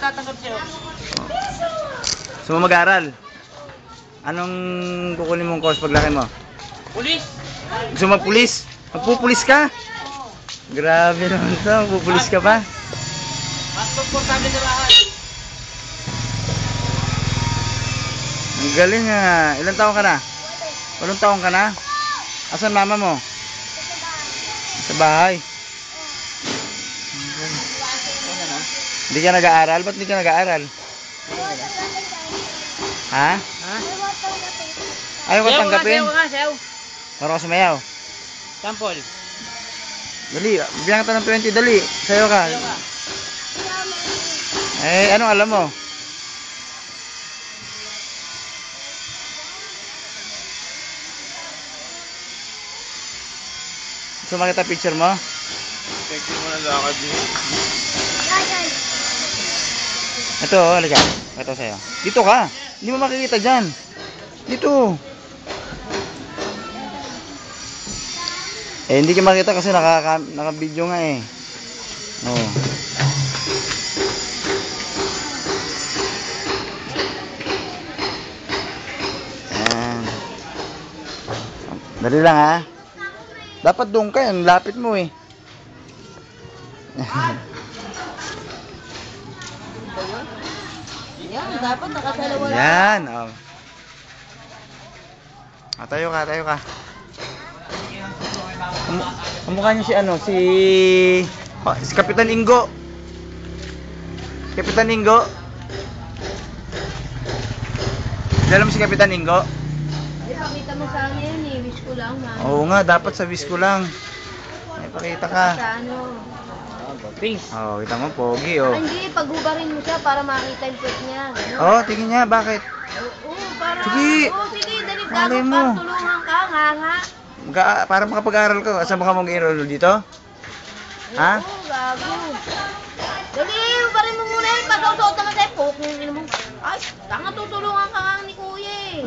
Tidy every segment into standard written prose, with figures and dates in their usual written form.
tatanggap sa'yo. Gusto mo mag-aaral? Anong kukunin mong course paglaki mo? Pulis! Gusto mo magpulis? Magpupulis ka? Grabe naman ito, magpupulis ka pa? Mas komportable sa bahay. Ang galing ah. Ilan taong ka na? 8 taong ka na? Asan mama mo? Sa bahay. Hindi ka nag-aaral? Ba't hindi ka nag-aaral? Ha? Ayaw ka tanggapin? Sayaw ka, sayaw. Marunong ka sumayaw? Sample. Dali, bigyan kita ng 20, dali. Sayaw ka. Sayaw ka. Eh, anong alam mo? Gusto makita picture mo? Picture mo na lakad niyo. Ito, halika. Ito sa'yo. Dito ka. Hindi mo makikita dyan. Dito. Eh, hindi ka makita kasi naka-video nga eh. Oo. Ayan. Dali lang ha. Dapat doon ka. Ang lapit mo eh. Yan, dapat nakasalawa lang. Yan. Oh. Tayo ka, tayo ka. Kamukha niyo si ano, si Kapitan Ingo. Kapitan Ingo. Alam mo si Kapitan Ingo? Ipakita mo sa akin yun eh, wish ko lang ma. Oo nga, dapat sa wish ko lang. May pakita ka. Sa ano? Pings. Oh, kita mo, pogi oh. Ah, hindi, paghubarin mo siya para makita yung pet niya. Ganun. Oh, tingin niya, bakit? Oo, para... Sige. Oo, sige, dali Malay gago mo. pa, tulungan ka, nga. Para makapag-aral ka, saan ba ka mag-enroll dito? Ha? Oo, gago. Dali, hubarin mo muna yun, pag-usot naman sa'yo, pokong mo. Ay, tanga tutulungan ka nga ni kuya eh.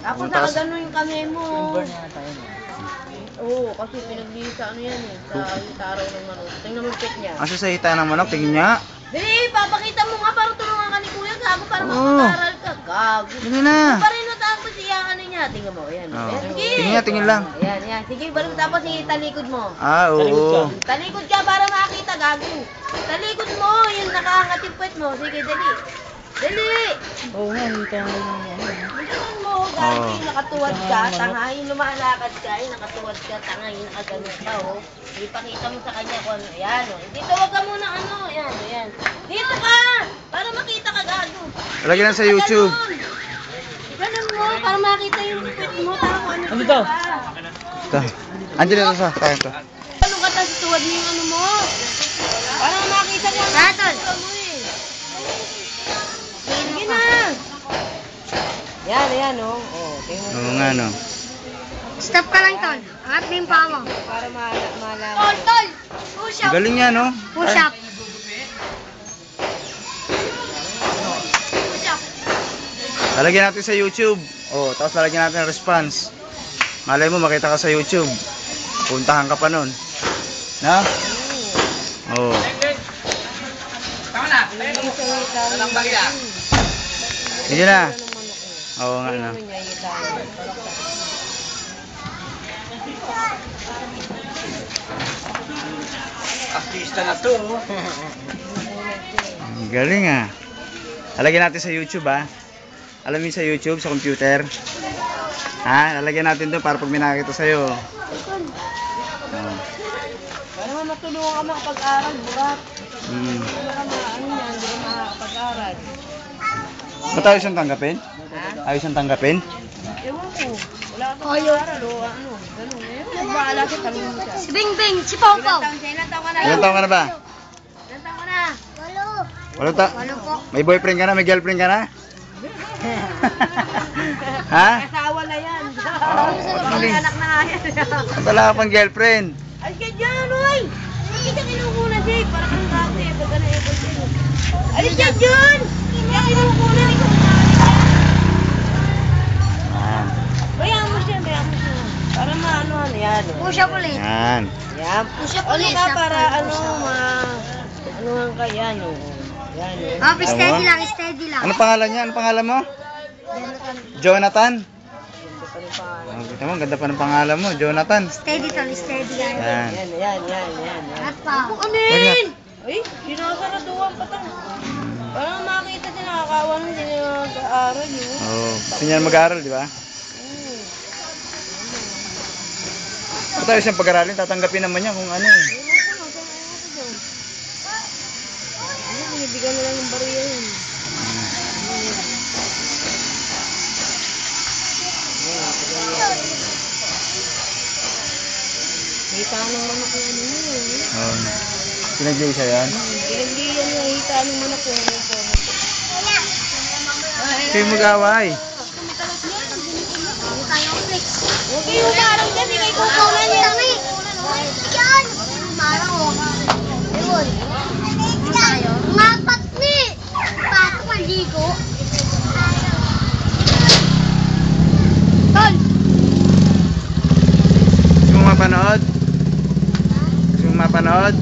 Tapos Taas. nakaganon yung kamay mo. Burn na tayo. Oo, kasi pinaglisa ano yan eh, sa hitaraw ng manok. Tingnan mo yung pet niya. Asa sa hita ng manok, tingin niya. Dali, papakita mo nga para tulungan ka ni kuya, gago, para Oo. makapag-aral ka, gago. Dali na. Pa rin mo tapos iya ano niya, tingnan mo, ayan. Oo. Ayan, sige. Tingin niya, tingin lang. Ayan, ayan, sige, balik mo tapos talikod mo. Ah, oo. Talikod ka para makita, gago. Talikod mo, yung nakaangat yung puwet mo, sige, dali. Dali! Oo nga, hita mo na. Bilisan mo, gago, Oo. yung nakatuwad ka, tanga, yung lumalakad ka, yung nakatuwad ka, tanga, yung nakaganon ka, oh. Ipakita mo sa kanya kung ano, ayan, oh. Dito, wag ka muna, ano, ayan, ayan. Dito ka! Para makita ka, gago. Lagyan na sa YouTube. Ganun mo, para makita yung puwet mo, tama kung ano. Ano to? Ito. Andiyan na to sa akin to. Ano ka tas tuwad mo yung ano mo? Para makita niya ang Tatol. mo eh. Sige na. Yan, ayan oh. Oh, tingnan mo. Oo nga no. Stop ka lang, Tol. Angat mo yung paa mo. Para malaman. Tol, Tol! Push up! Galing niya no. Push up! Push up! Lalagyan natin sa YouTube. Oh, tapos lalagyan natin ng response. Malay mo makita ka sa YouTube. Puntahan ka pa nun. Na? Oh. Tama na. Walang bagya. Sige na. Oo nga no. Artista na to. Ang galing ah. Lalagyan natin sa YouTube ah. Alam mo sa YouTube, sa computer. Ha? Lalagyan natin doon para pag may nakakita sa'yo. Oh. Para matulungan ka makapag-aral, bulat. Hmm. Para ka ano yan, hindi ka makakapag-aral. Ba't ayos ang tanggapin? Ha? Ayos ang tanggapin? Ewan ko. Wala kang pag-aral o ano. Ganun. Eh, nagbaala siya, tanongin mo siya. Si Bing Bing! Si Pau Pau! Ilan taon ka na? Ilan taon ka na ba? Ilan taon ka na? Walo ta? May boyfriend ka na? May girlfriend ka na? Ha? Asawa na yan. Galing. Anak na nga yan. Wala ka pang girlfriend. Ay, ka dyan, oy! Hindi ka kinukuna siya eh. Para kang kasi. Pag ano eh, pag ano. Alis ka dyan! Hindi ka kinukuna. Bayaan mo siya, bayaan mo siya. Para maano yan. Push up ulit. Yan. Yan. Push up Ano ulit. ka Stop para ka. ano Push up. ano ka yan. Oh. Yan, Oh, steady lang, steady lang. Ano pangalan niya? Ano pangalan mo? Jonathan. Oh, kita mo, ganda pa ng pangalan mo, Jonathan. Steady tol, steady lang. Yan. Yan. At pa. Amin! Ay, sinasaraduan pa tayo. Parang makita siya nakakawa nung hindi niya nag-aaral yun. Oh, gusto niya mag-aaral, di ba? Kung tayo siyang pag-aralin, tatanggapin naman niya kung ano eh. Binibigyan na lang ng bariya yun. Hita ng manok yung ano yun. Oh. Pinag-iay siya yan? Pinagdiyan niya hita ng manok yung uniform. Kayo mag-away. Huwag kayo umarang dyan, hindi kayo kukunan niya. Yan! Marang o. Ayun. Mapat ni! Pato maligo. Tol! Gusto mo mapanood? Gusto mo mapanood?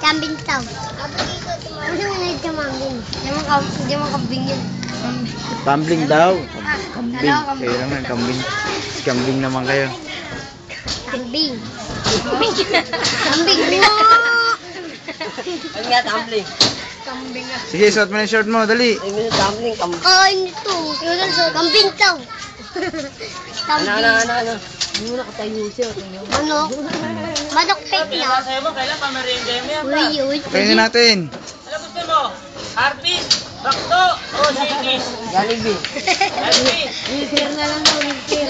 Kambing tao. Ano yung nahit ka mambing? Hindi mo kambing yun. Tumbling daw. Kambing. Hello, kambing. Kayo naman, kambing. Kambing naman kayo. Kambing. Kambing mo! Ano nga, tumbling? Kambing ah. Sige, suot mo na yung short mo, dali. Ay, may tumbling, Ay, ito. Kambing tao. Kambing. Ano? Hindi mo nakatayo siya. Manok. Manok pet niya. Sa'yo mo, kailan pa merienda mo yan? Uy, uy. Kainin natin. Ano gusto mo? Harpis? Bakto? O sikis? Jollibee. Harpis? Wheelchair na lang daw, wheelchair.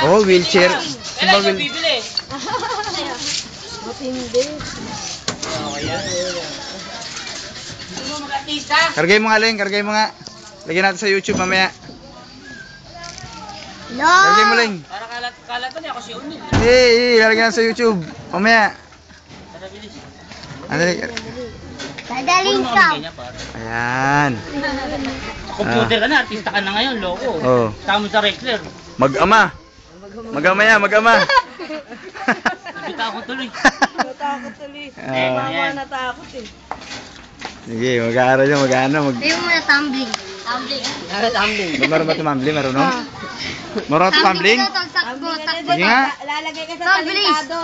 Oh, wheelchair. Kailan Simba yung bibili? Matindi. Gusto mo mag-artista? Kargay mo nga, Leng. Kargay mo nga. Lagyan natin sa YouTube mamaya. No! Kargay mo, Leng. Para kalat to niya ako si Unil. Lalagyan natin sa YouTube. Mamaya. Tara, bilis. Ano, Dadaling Puro ka. mga ganyan, pare. ayan. Computer ka na, artista ka na ngayon, loko. Oh. Tama sa wrestler. Mag-ama. Mag-ama yan, mag-ama. Nabita ako tuloy. Natakot tuloy. Mama natakot eh. Sige, mag-aaral yun, mag-ano. Ayaw mo na tumbling. Tumbling. Ano tumbling? Marunong ba tumambling? Marunong? Marunong tumambling? Takbo, takbo. Sige nga. Lalagay ka sa Tol, bilis. talentado.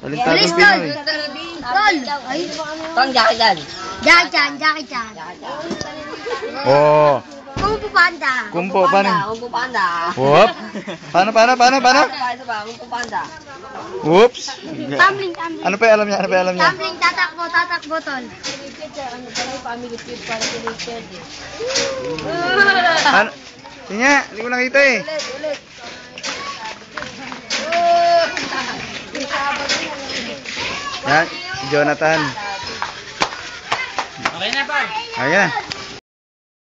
Talentado Bilis, Pinoy. Tol. Ay. Tong Jackie Chan. Jackie Chan. Oh. Kung Fu Panda. Kung po, paano? Kung po panda. Whoop. Paano? Isa pa, kung po panda. Whoops. Tumbling. Ano pa yung alam niya? Ano pa yung alam niya? Tumbling, tatakbo, tol. Ano pala yung family feud para kay Richard eh. Ano? Sige nga, hindi ko nakita eh. Ulit. Yan, Jonathan. Okay na, par. Ayan na.